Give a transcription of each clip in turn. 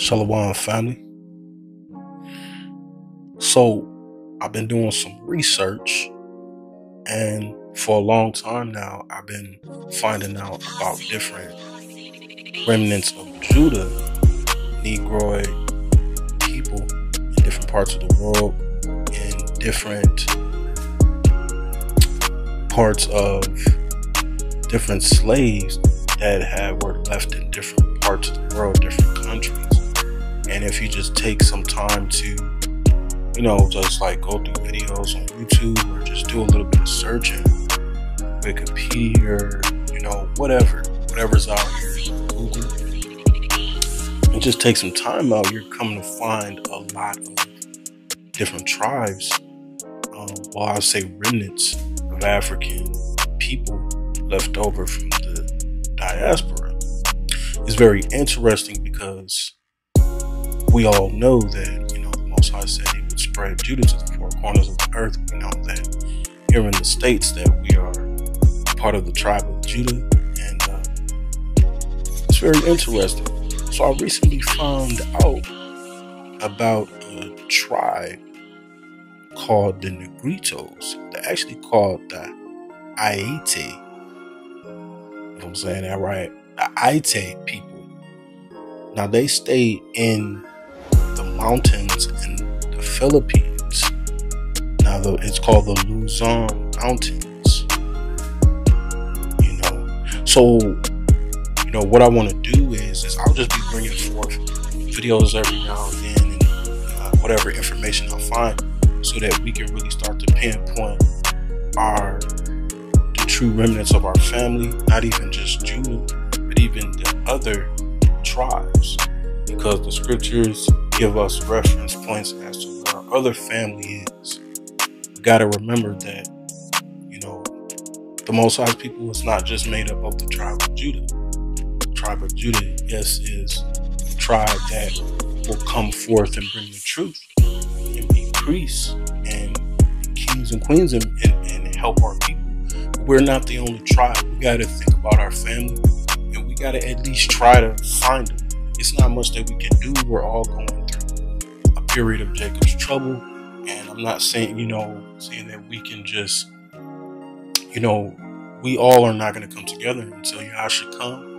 Shalom family. So I've been doing some research, and for a long time now I've been finding out about different remnants of Judah, Negroid people in different parts of the world, in different parts of different slaves that were left in different parts of the world, different countries. And if you just take some time to, just like go through videos on YouTube or just do a little bit of searching, Wikipedia, whatever's out here, Google, and just take some time out, you're coming to find a lot of different tribes, I say remnants of African people left over from the diaspora. It's very interesting because we all know that, the Most High said he would spread Judah to the four corners of the earth. We know that here in the States that we are part of the tribe of Judah, and it's very interesting. So I recently found out about a tribe called the NEGRITOS. They're actually called the Aeta. If I'm saying that right, the Aeta people. Now they stay in the mountains in the Philippines. Now it's called the LUZON Mountains. So what I want to do is I'll just be bringing forth videos every now and then, and whatever information I find, so that we can really start to pinpoint the true remnants of our family, not even just Judah, but even the other tribes, because the scriptures give us reference points as to where our other family is. We got to remember that, the Most High's people is not just made up of the tribe of Judah. The tribe of Judah, yes, is the tribe that will come forth and bring the truth and be priests and kings and queens and help our people. But we're not the only tribe. We got to think about our family, and we got to at least try to find them. It's not much that we can do. We're all going through a period of Jacob's trouble, and I'm not saying, saying that we can just, we all are not going to come together until Yasha come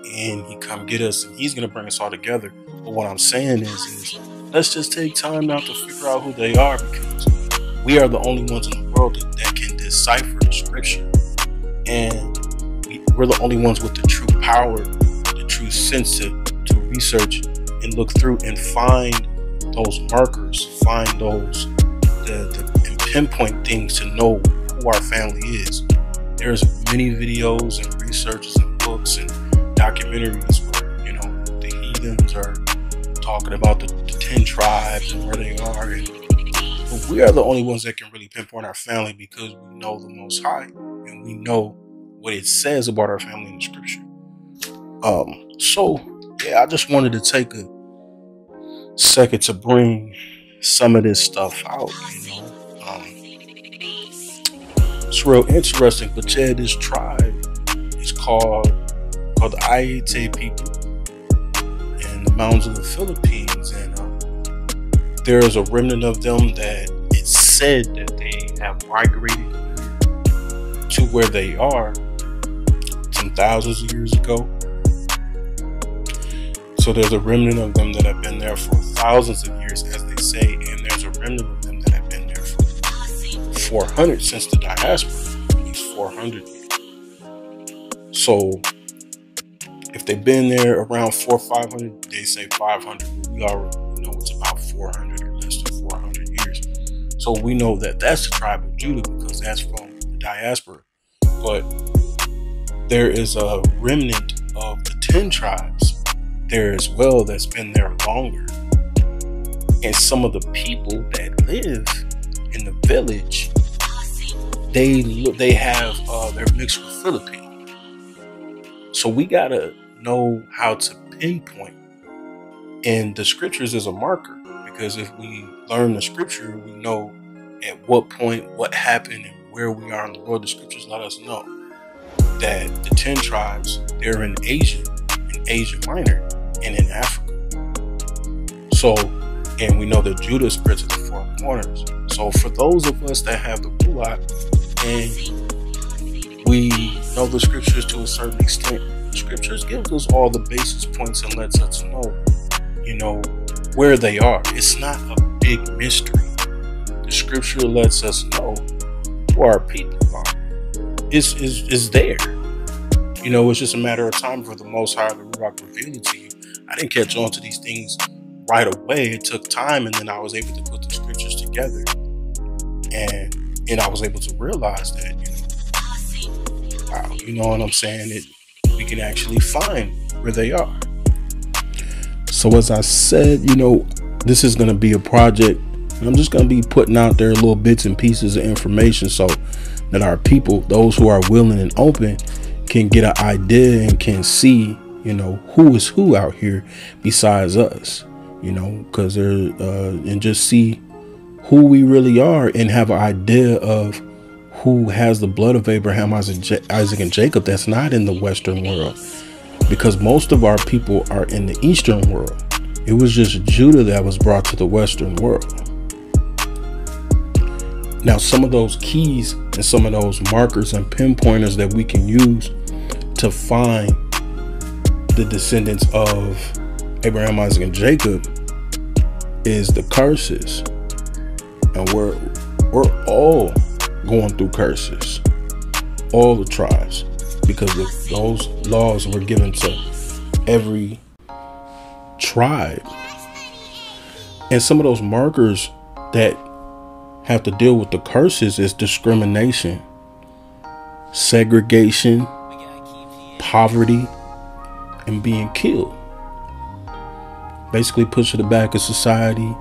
and he come get us, and he's going to bring us all together. But what I'm saying is let's just take time out to figure out who they are, because we are the only ones in the world that can decipher the scripture, and we're the only ones with the true power, the true sense to research and look through and find those markers, find those and pinpoint things to know who our family is. There's many videos and researches and books and documentaries where the heathens are talking about the 10 tribes and where they are, but we are the only ones that can really pinpoint our family, because we know the Most High and we know what it says about our family in the scripture. I just wanted to take a second to bring some of this stuff out, It's real interesting, but this tribe is called the Aeta people in the mountains of the Philippines, and there's a remnant of them that it's said that they have migrated to where they are some thousands of years ago. So there's a remnant of them that have been there for thousands of years, as they say, and there's a remnant of them that have been there for 400 since the diaspora, at least 400. So if they've been there around 400 or 500, they say 500, but we already know it's about 400 or less than 400 years. So we know that that's the tribe of Judah, because that's from the diaspora. But there is a remnant of the 10 tribes there as well that's been there longer, and some of the people that live in the village, they're mixed with Philippine. So we gotta know how to pinpoint, and the scriptures is a marker, because if we learn the scripture, we know at what point what happened and where we are in the world. The scriptures let us know that the 10 tribes, they're in Asia Minor, and in Africa. So, and we know that Judah spread to the four corners. So for those of us that have the Ruach and we know the scriptures to a certain extent, the scriptures gives us all the basis points and lets us know, you know, where they are. It's not a big mystery. The scripture lets us know who our people are. It's there. You know, it's just a matter of time for the Most High, the Ruach, to reveal it to you. I didn't catch on to these things right away. It took time, and then I was able to put the scriptures together, and I was able to realize that, wow, you know what I'm saying? We can actually find where they are. So as I said, you know, this is going to be a project, and I'm just going to be putting out there little bits and pieces of information so that our people, those who are willing and open, can get an idea and can see, you know, who is who out here besides us, you know, because they're and just see who we really are and have an idea of who has the blood of Abraham, Isaac, and Jacob that's not in the Western world, because most of our people are in the Eastern world. It was just Judah that was brought to the Western world. Now, some of those keys and some of those markers and pinpointers that we can use to find the descendants of Abraham, Isaac, and Jacob is the curses. And we're all going through curses, all the tribes, because those laws were given to every tribe. And some of those markers that have to deal with the curses is discrimination, segregation, poverty, and being killed. Basically push to the back of society,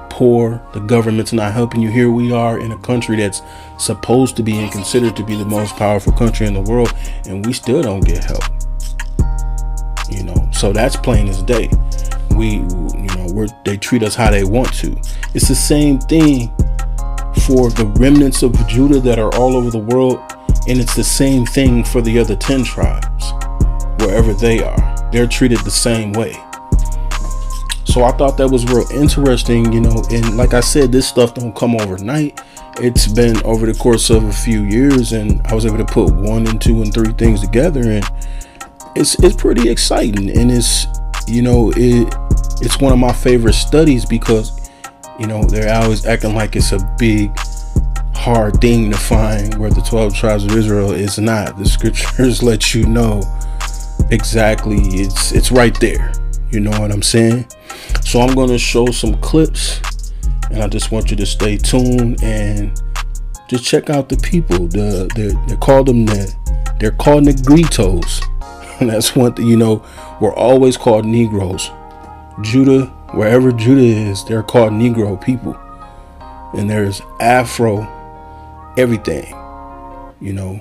poor, the government's not helping you. Here we are in a country that's supposed to be and considered to be the most powerful country in the world, and we still don't get help. You know, so that's plain as day. They treat us how they want to. It's the same thing for the remnants of Judah that are all over the world, and it's the same thing for the other 10 tribes, wherever they are. They're treated the same way. So I thought that was real interesting, you know, and like I said, this stuff don't come overnight. It's been over the course of a few years, and I was able to put 1 and 2 and 3 things together, and it's pretty exciting. And it's, you know, it's one of my favorite studies because, you know, they're always acting like it's a big, hard thing to find, where the 12 tribes of Israel is not. The scriptures let you know exactly, it's right there. You know what I'm saying? So I'm going to show some clips, and I just want you to stay tuned and just check out the people. They're called NEGRITOS. And that's one thing, you know, we're always called Negroes. Judah, wherever Judah is, they're called Negro people. And there's Afro everything, you know,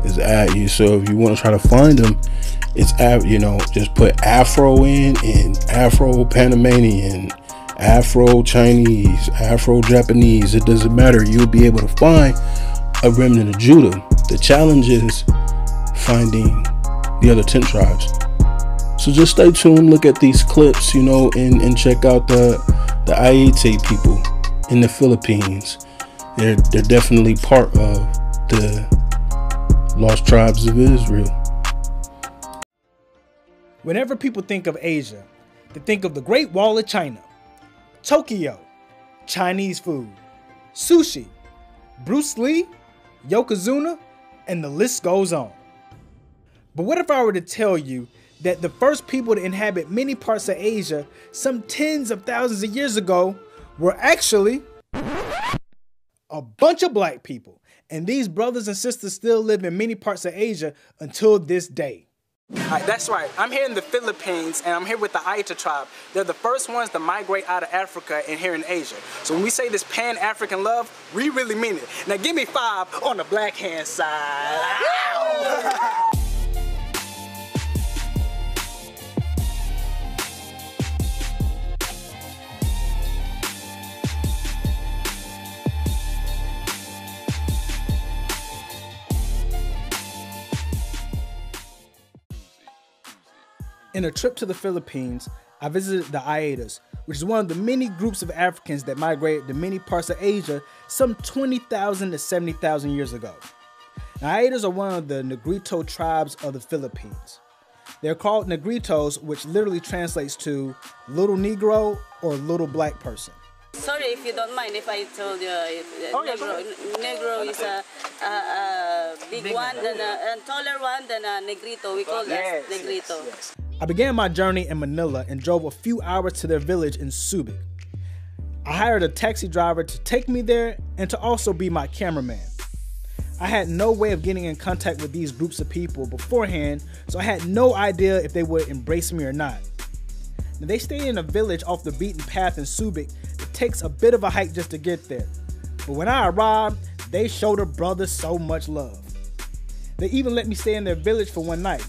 is at you. So if you want to try to find them, it's, you know, just put Afro in, and Afro Panamanian, Afro Chinese, Afro Japanese. It doesn't matter. You'll be able to find a remnant of Judah. The challenge is finding the other 10 tribes. So just stay tuned, look at these clips, you know, and check out the Aeta people in the Philippines. They're definitely part of the lost tribes of Israel. Whenever people think of Asia, they think of the Great Wall of China, Tokyo, Chinese food, sushi, Bruce Lee, Yokozuna, and the list goes on. But what if I were to tell you that the first people to inhabit many parts of Asia some tens of thousands of years ago were actually a bunch of black people, and these brothers and sisters still live in many parts of Asia until this day? Alright, that's right. I'm here in the Philippines, and I'm here with the Aeta tribe. They're the first ones to migrate out of Africa and here in Asia. So when we say this Pan-African love, we really mean it. Now give me 5 on the black hand side. In a trip to the Philippines, I visited the Aetas, which is one of the many groups of Africans that migrated to many parts of Asia some 20,000 to 70,000 years ago. Now, Aetas are one of the Negrito tribes of the Philippines. They're called Negritos, which literally translates to little Negro or little black person. Sorry if you don't mind if I told you Negro is a big one, then a taller one than a Negrito. We call that Negrito. Yes. I began my journey in Manila and drove a few hours to their village in Subic. I hired a taxi driver to take me there and to also be my cameraman. I had no way of getting in contact with these groups of people beforehand, so I had no idea if they would embrace me or not. Now, they stayed in a village off the beaten path in Subic. It takes a bit of a hike just to get there. But when I arrived, they showed a brother so much love. They even let me stay in their village for one night.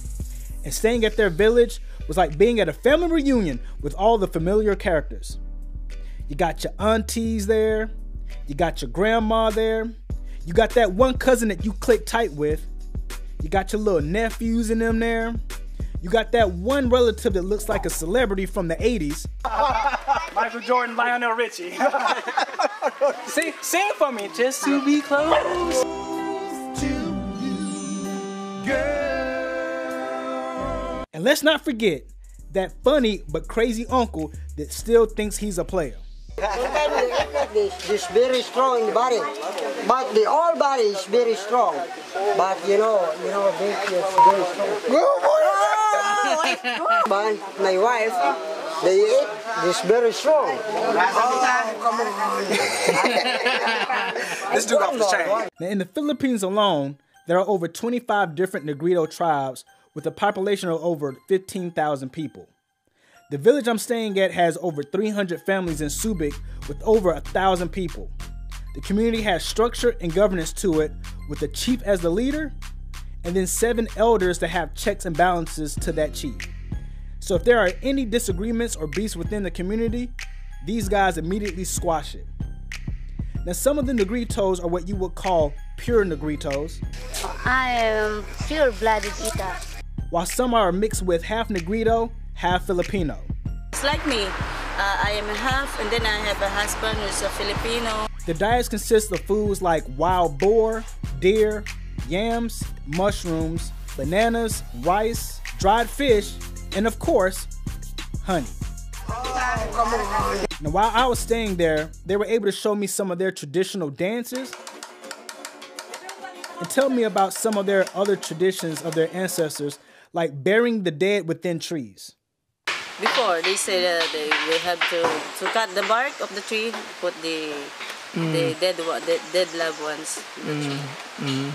And staying at their village was like being at a family reunion with all the familiar characters. You got your aunties there, you got your grandma there, you got that one cousin that you click tight with, you got your little nephews in them there, you got that one relative that looks like a celebrity from the 80s. Michael Jordan, Lionel Richie. Sing for me, just to be close to you, girl. And let's not forget that funny but crazy uncle that still thinks he's a player. This very strong in the body, but the whole body is very strong. But you know, this is very strong. But my wife, they eat this very strong. Come on. This dude off the chain. Now, in the Philippines alone, there are over 25 different Negrito tribes with a population of over 15,000 people. The village I'm staying at has over 300 families in Subic with over 1,000 people. The community has structure and governance to it, with the chief as the leader, and then 7 elders that have checks and balances to that chief. So if there are any disagreements or beefs within the community, these guys immediately squash it. Now, some of the Negritos are what you would call pure Negritos. I am pure-blooded Aeta. While some are mixed with half Negrito, half Filipino. It's like me. I am a half, and then I have a husband who's a Filipino. The diets consist of foods like wild boar, deer, yams, mushrooms, bananas, rice, dried fish, and of course, honey. Now, while I was staying there, they were able to show me some of their traditional dances and tell me about some of their other traditions of their ancestors, like burying the dead within trees. Before, they said they have to cut the bark of the tree, put the dead loved ones in the tree.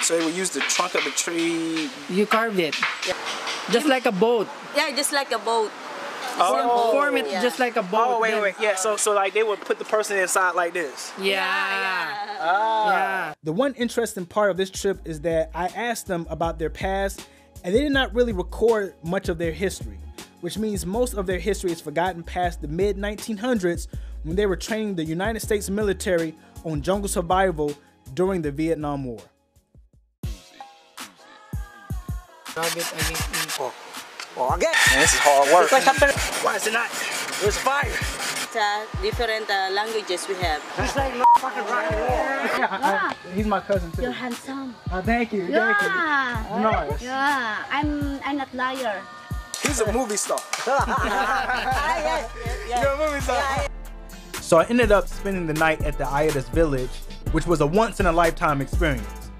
So they would use the trunk of the tree. You carved it. Yeah. Just like a boat. Yeah, just like a boat. Oh, form it just like a boat. Oh, wait. Yeah, so like they would put the person inside like this. Yeah. The one interesting part of this trip is that I asked them about their past, and they did not really record much of their history, which means most of their history is forgotten past the mid-1900s when they were training the United States military on jungle survival during the Vietnam War. Okay. Man, this is hard work. Why is it not? There's fire. Different languages we have. It's like fucking rock and roll. He's my cousin too. You're handsome. Thank you. Yeah. Nice. Yeah. I'm not liar. He's a movie star. Yes. You're a movie star. So I ended up spending the night at the Aeta's village, which was a once-in-a-lifetime experience.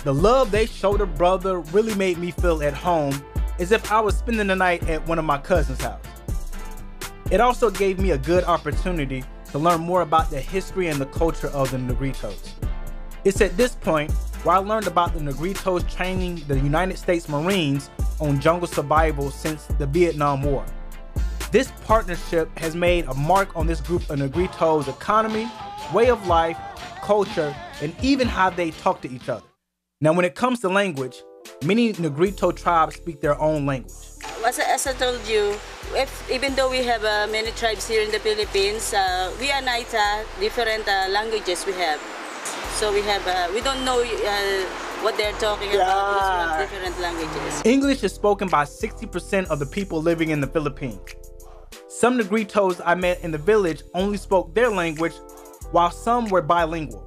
The love they showed a brother really made me feel at home, as if I was spending the night at one of my cousin's house. It also gave me a good opportunity to learn more about the history and the culture of the Negritos. It's at this point where I learned about the Negritos training the United States Marines on jungle survival since the Vietnam War. This partnership has made a mark on this group of Negritos' economy, way of life, culture, and even how they talk to each other. Now, when it comes to language, many Negrito tribes speak their own language. As I told you, even though we have many tribes here in the Philippines, we are Aeta, different languages we have. So we don't know what they're talking about, because we have different languages. English is spoken by 60% of the people living in the Philippines. Some Negritos I met in the village only spoke their language, while some were bilingual.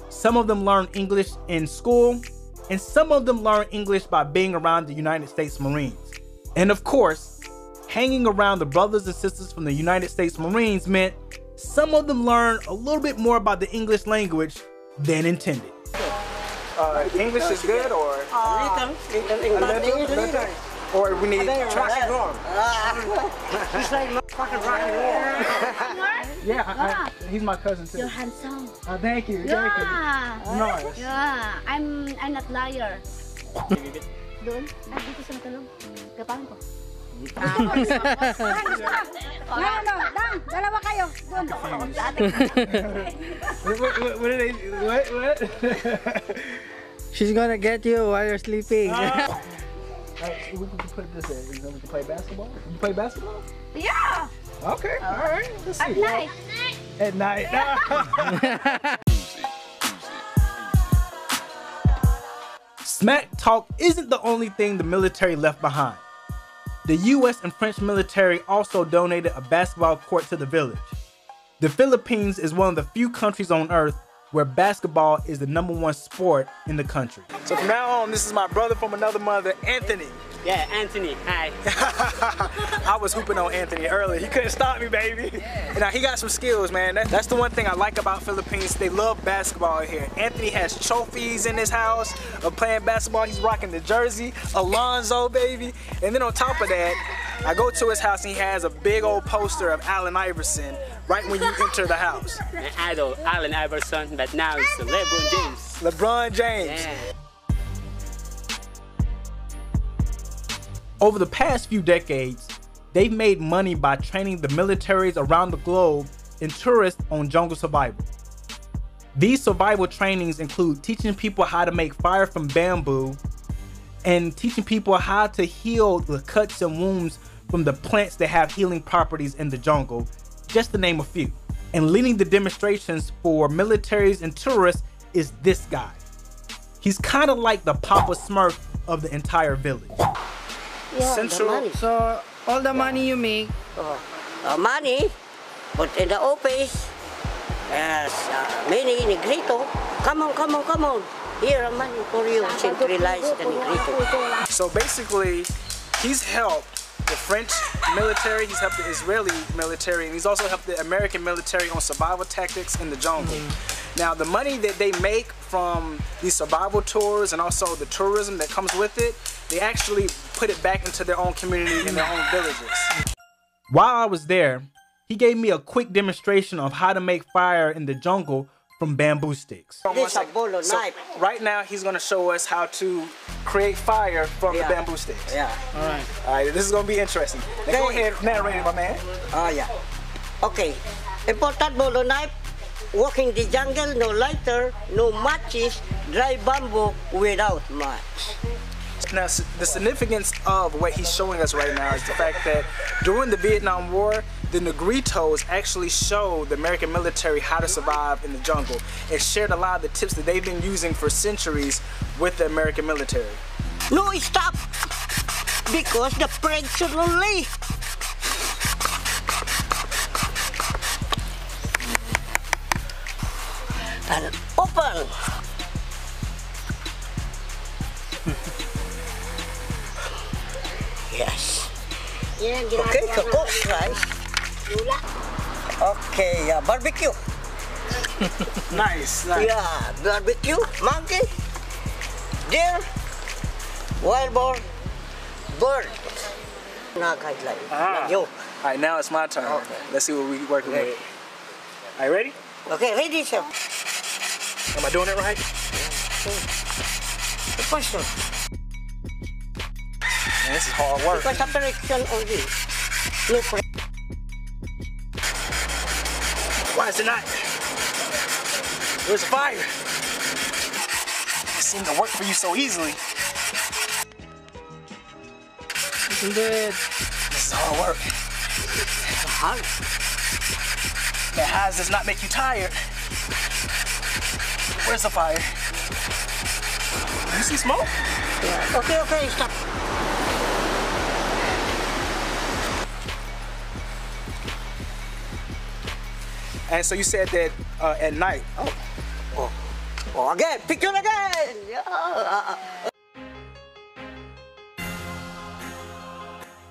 Some of them learned English in school, and some of them learned English by being around the United States Marines. And of course, hanging around the brothers and sisters from the United States Marines meant some of them learned a little bit more about the English language than intended. English is good, or? Little. Or we need Rock and roll. He's like motherfucking rock and roll. Yeah, he's my cousin too. You're handsome. Thank you. Yeah. Nice. Yeah. I'm not liar. Doon? Dito sa matulog. Kapahan ko. Dan, dalawa kayo. Doon. What are they? What? She's gonna get you while you're sleeping. Alright, we can put this in. We can play basketball. You play basketball? Yeah. Okay. All right. Let's see. At night. At night. Smack talk isn't the only thing the military left behind. The US and French military also donated a basketball court to the village. The Philippines is one of the few countries on earth where basketball is the #1 sport in the country. So from now on, this is my brother from another mother, Anthony. Yeah, Anthony, hi. I was hooping on Anthony earlier. He couldn't stop me, baby. And now he got some skills, man. That's the one thing I like about Philippines. They love basketball here. Anthony has trophies in his house of playing basketball. He's rocking the jersey, Alonzo, baby. And then on top of that, I go to his house and he has a big old poster of Allen Iverson right when you enter the house. An idol, Allen Iverson, but now it's LeBron James. LeBron James. Yeah. Over the past few decades, they've made money by training the militaries around the globe and tourists on jungle survival. These survival trainings include teaching people how to make fire from bamboo and teaching people how to heal the cuts and wounds from the plants that have healing properties in the jungle, just to name a few. And leading the demonstrations for militaries and tourists is this guy. He's kind of like the Papa Smurf of the entire village. Yeah, Central. So all the money you make, money, but in the office, yes, many Negrito. Come on. Here are money for you. Centralize the Negrito. So basically, he's helped the French military, he's helped the Israeli military, and he's also helped the American military on survival tactics in the jungle. Now, the money that they make from these survival tours and also the tourism that comes with it, they actually put it back into their own community and their own villages. While I was there, he gave me a quick demonstration of how to make fire in the jungle from bamboo sticks. This is a bolo knife. Right now, he's gonna show us how to create fire from the bamboo sticks. Yeah. All right, this is gonna be interesting. Now go ahead, narrate it, my man. Yeah. Okay. Important bolo knife. Walking the jungle, no lighter, no matches, dry bamboo without match. Now, the significance of what he's showing us right now is the fact that during the Vietnam War, the Negritos actually showed the American military how to survive in the jungle and shared a lot of the tips that they've been using for centuries with the American military. No, stop! Because the pressure only. And open. Yes. Okay, cook rice. Okay, barbecue. Nice. Yeah, barbecue, monkey, deer, wild boar, bird. All right, now it's my turn. Okay. Let's see what we're working with. Are you ready? Okay, ready, sir. Am I doing it right? The question. Man, this is hard work. Because operation only. No pressure. Why is it not? Where's the fire? It seemed to work for you so easily. you can do it. This is hard work. Hard. That highs does not make you tired. Where's the fire? You see smoke? Yeah. Okay, stop. And so you said that at night. Oh, again, picture again. Yeah.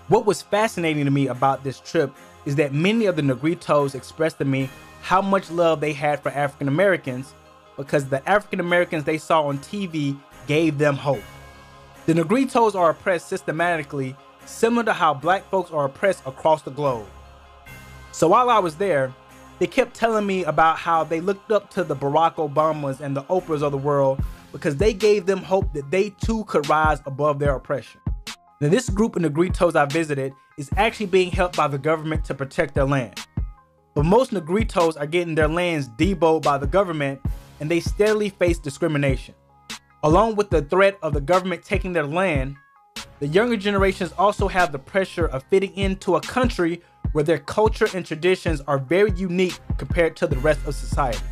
What was fascinating to me about this trip is that many of the Negritos expressed to me how much love they had for African Americans because the African Americans they saw on TV gave them hope. The Negritos are oppressed systematically, similar to how black folks are oppressed across the globe. So while I was there, they kept telling me about how they looked up to the Barack Obamas and the Oprahs of the world because they gave them hope that they too could rise above their oppression. Now, this group of Negritos I visited is actually being helped by the government to protect their land. But most Negritos are getting their lands debowed by the government and they steadily face discrimination. Along with the threat of the government taking their land, the younger generations also have the pressure of fitting into a country where their culture and traditions are very unique compared to the rest of society.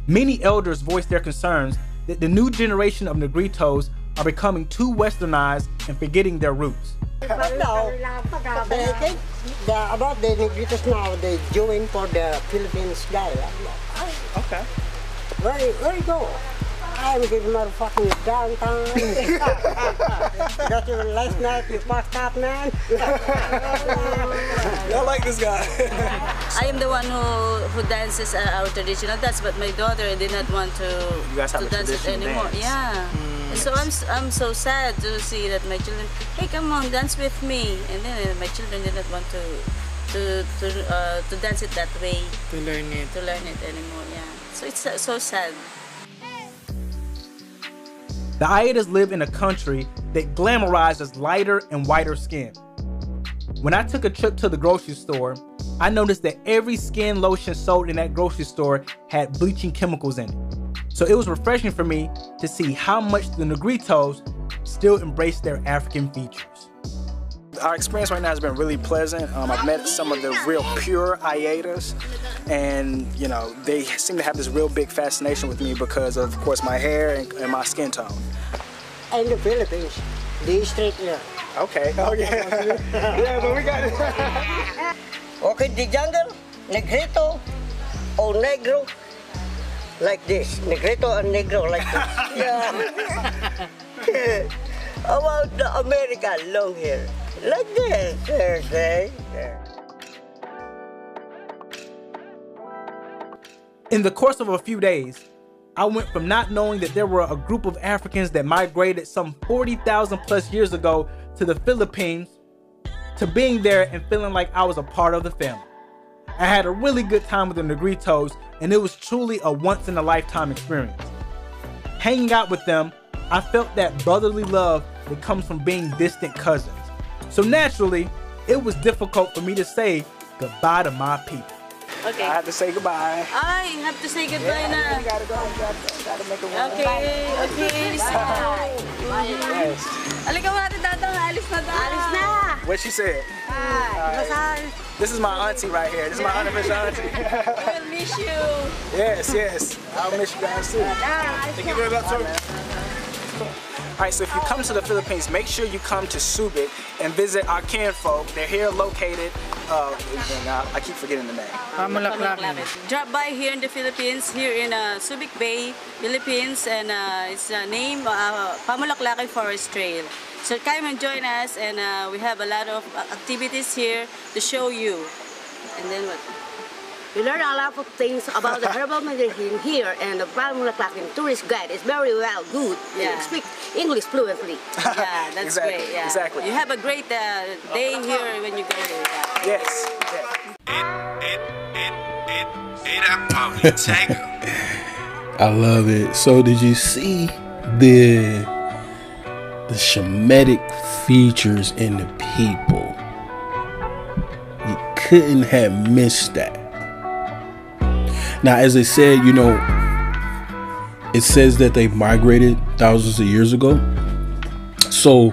Many elders voiced their concerns that the new generation of Negritos are becoming too westernized and forgetting their roots. But now, they think about the Negritos now, they join for the Philippines guy. Okay. Where you go? I'm giving motherfucking downtown. Got you last night, you fucked up, man. I like this guy. I am the one who dances our traditional dance, but my daughter did not want to dance it anymore. Dance. Yeah. So I'm so sad to see that my children, hey, come on, dance with me, and then my children did not want to dance it that way. To learn it Anymore. Yeah. So it's so sad. The Aetas live in a country that glamorizes lighter and whiter skin. When I took a trip to the grocery store, I noticed that every skin lotion sold in that grocery store had bleaching chemicals in it. So it was refreshing for me to see how much the Negritos still embrace their African features. Our experience right now has been really pleasant. I've met some of the real pure Aetas, and you know, they seem to have this real big fascination with me because of course, my hair and my skin tone. In the Philippines, they straight here. Okay, oh yeah. Yeah, but we got it. Okay, the jungle, Negrito, or Negro, like this. Negrito and Negro like this. Yeah. How about the American long hair? Like this, Thursday. In the course of a few days, I went from not knowing that there were a group of Africans that migrated some 40,000 plus years ago to the Philippines to being there and feeling like I was a part of the family. I had a really good time with the Negritos, and it was truly a once-in-a-lifetime experience. Hanging out with them, I felt that brotherly love that comes from being distant cousins. So naturally, it was difficult for me to say goodbye to my people. Okay. I have to say goodbye. I have to say goodbye now. You gotta go. You gotta make a run. Okay. Yes. Alika mo natin datang, alis na daw. Alis na. What she said? This is my auntie right here. This is my unofficial auntie. We'll miss you. Yes. I'll miss you guys too. Thank you very much. Alright, so if you come to the Philippines, make sure you come to Subic and visit our kinfolk. They're here located, I keep forgetting the name. Drop by here in the Philippines, here in Subic Bay, Philippines, and it's named Pamulaklaki Forest Trail. So come and join us, and we have a lot of activities here to show you. And then what? You learn a lot of things about the herbal medicine here, and the Pamulaklaki tourist guide is very well good. Yeah. You speak English fluently. Yeah, that's Exactly, great. Yeah. exactly. You have a great day here when you go here. Yeah. Yes. I love it. So did you see the Shemitic features in the people? You couldn't have missed that. Now, as I said, you know, it says that they migrated thousands of years ago. So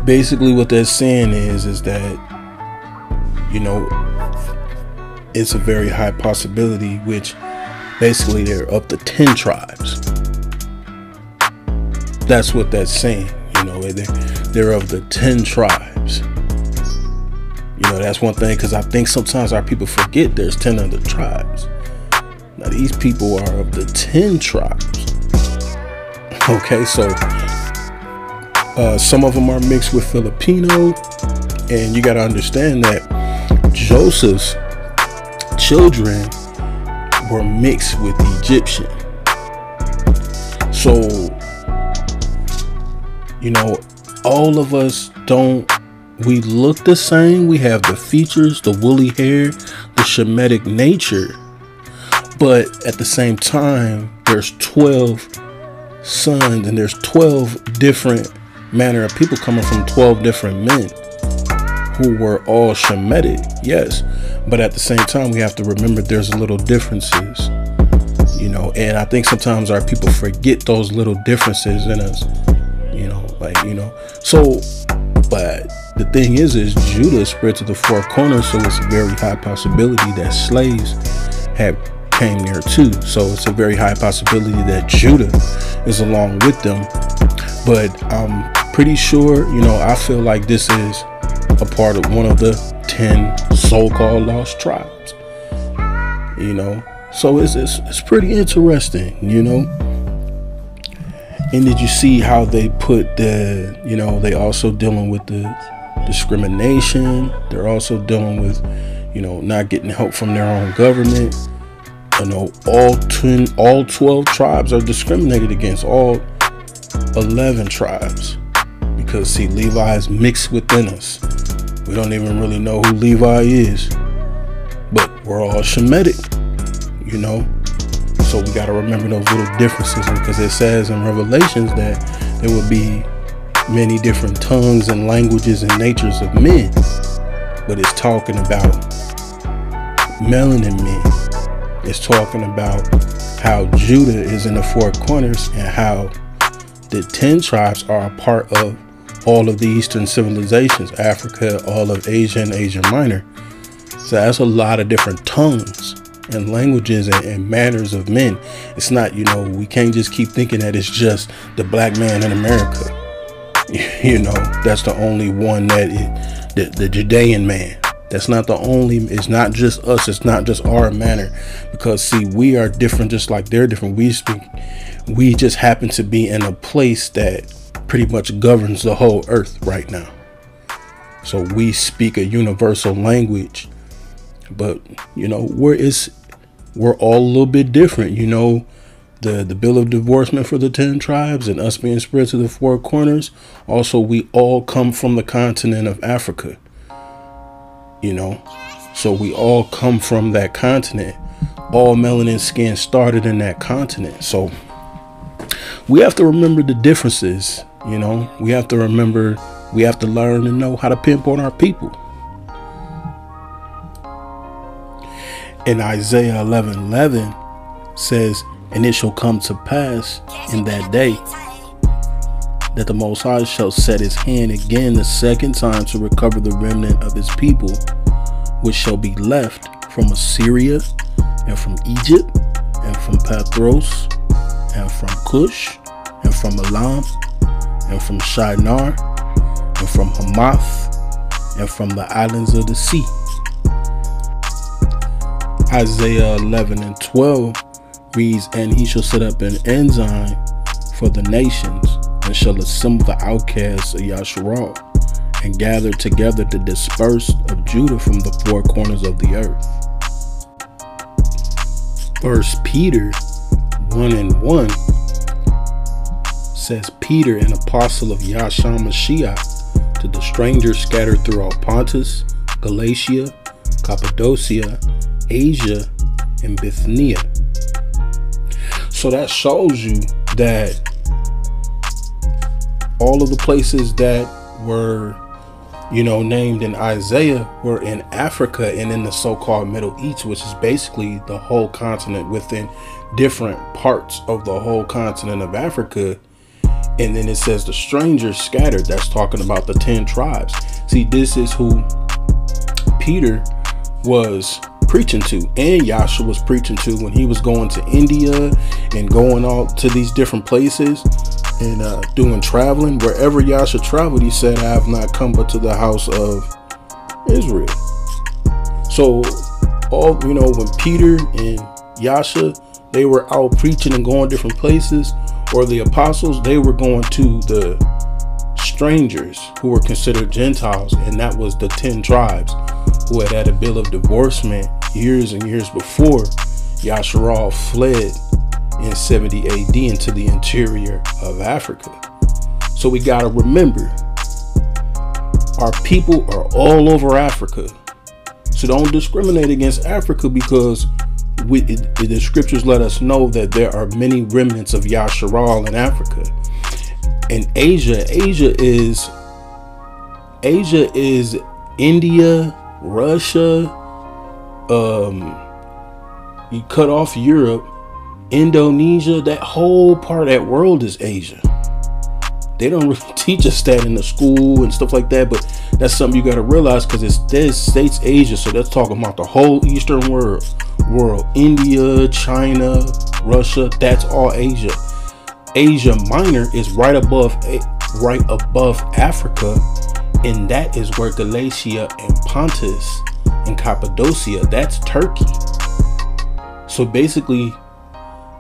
basically what they're saying is that, you know, it's a very high possibility, which basically they're up to 10 tribes. That's what that's saying. You know, they're of the 10 tribes. know, that's one thing, because I think sometimes our people forget there's 10 other tribes. Now these people are of the 10 tribes. Okay, so some of them are mixed with Filipino, and you got to understand that Joseph's children were mixed with Egyptian. So, you know, all of us we look the same. We have the features, the woolly hair, the Shemitic nature, but at the same time, there's 12 sons, and there's 12 different manner of people coming from 12 different men who were all Shemitic, yes, but at the same time we have to remember there's little differences, you know, and I think sometimes our people forget those little differences in us, you know, like, you know. So, but the thing is Judah spread to the four corners, so it's a very high possibility that slaves have came there too. So it's a very high possibility that Judah is along with them. But I'm pretty sure, you know, I feel like this is a part of one of the 10 so-called lost tribes, you know. So it's pretty interesting, you know. And did you see how they put the, you know, they also dealing with the discrimination. They're also dealing with, you know, not getting help from their own government. You know, all 12 tribes are discriminated against, all 11 tribes, because see, Levi is mixed within us. We don't even really know who Levi is, but we're all Shemitic, you know. So we got to remember those little differences, because it says in Revelations that there will be many different tongues and languages and natures of men, but it's talking about melanin men. It's talking about how Judah is in the four corners, and how the 10 tribes are a part of all of the Eastern civilizations, Africa, all of Asia and Asia Minor. So that's a lot of different tongues and languages and manners of men. It's not, you know, we can't just keep thinking that it's just the black man in America. You know, that's the only one that is the Judean man. That's not the only, it's not just us, it's not just our manner, because see, we are different just like they're different. We just happen to be in a place that pretty much governs the whole earth right now. So we speak a universal language, but you know, we're all a little bit different. You know, the bill of divorcement for the 10 tribes and us being spread to the four corners. Also, we all come from the continent of Africa. You know, so we all come from that continent. All melanin skin started in that continent. So we have to remember the differences. You know, we have to remember, we have to learn to know how to pinpoint our people. In Isaiah 11:11 says, and it shall come to pass in that day that the Most High shall set his hand again the second time to recover the remnant of his people, which shall be left from Assyria, and from Egypt, and from Pathros, and from Cush, and from Elam, and from Shinar, and from Hamath, and from the islands of the sea. Isaiah 11:12 reads, and he shall set up an ensign for the nations, and shall assemble the outcasts of YASHARAHL, and gather together the dispersed of Judah from the four corners of the earth. 1 Peter 1:1 says, Peter, an apostle of Yahshua Mashiach, to the strangers scattered throughout Pontus, Galatia, Cappadocia, Asia, and Bithynia. So that shows you that all of the places that were, you know, named in Isaiah were in Africa and in the so-called Middle East, which is basically the whole continent within different parts of the whole continent of Africa. And then it says the strangers scattered. That's talking about the 10 tribes. See, this is who Peter was preaching to, and Yahshua was preaching to when he was going to India and going out to these different places and doing traveling. Wherever Yahshua traveled, he said, I have not come but to the house of Israel. So all, you know, when Peter and Yasha, they were out preaching and going different places, or the apostles, they were going to the strangers who were considered Gentiles, and that was the 10 tribes who had a bill of divorcement years and years before YASHARAHL fled in 70 AD into the interior of Africa. So we got to remember, our people are all over Africa. So don't discriminate against Africa, because the scriptures let us know that there are many remnants of YASHARAHL in Africa. And Asia is India, Russia, you cut off Europe, Indonesia, that whole part of that world is Asia. They don't really teach us that in the school and stuff like that, but that's something you got to realize, because it states Asia, so that's talking about the whole Eastern world. India, China, Russia, that's all Asia. Asia Minor is right above Africa, and that is where Galatia and Pontus and Cappadocia, that's Turkey. So basically,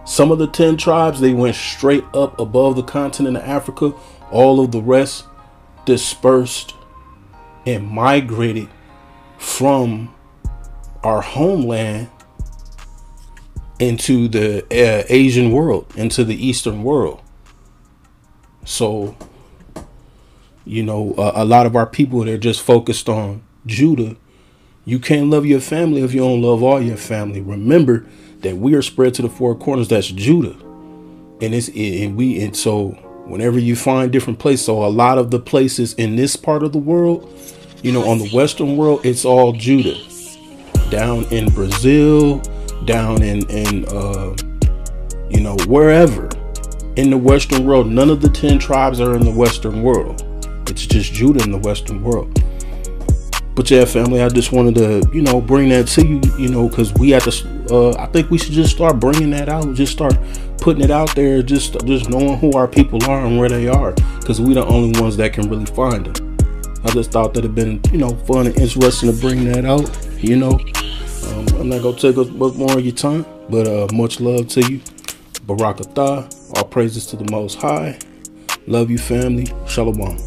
some of the 10 tribes, they went straight up above the continent of Africa. All of the rest dispersed and migrated from our homeland into the Asian world, into the Eastern world. So, you know, a lot of our people, they're just focused on Judah. You can't love your family if you don't love all your family. Remember that we are spread to the four corners. That's Judah, and so whenever you find different places, so a lot of the places in this part of the world, you know, on the Western world, it's all Judah. Down in Brazil, down in you know, wherever in the Western world, none of the 10 tribes are in the Western world. It's just Judah in the Western world. But yeah, family, I just wanted to, you know, bring that to you, you know, because we have to, I think we should just start bringing that out, just start putting it out there, just knowing who our people are and where they are, because we the only ones that can really find them. I just thought that it'd been, you know, fun and interesting to bring that out, you know. I'm not gonna take up much more of your time, but much love to you. Barak Atah, all praises to the Most High. Love you, family. Shalom.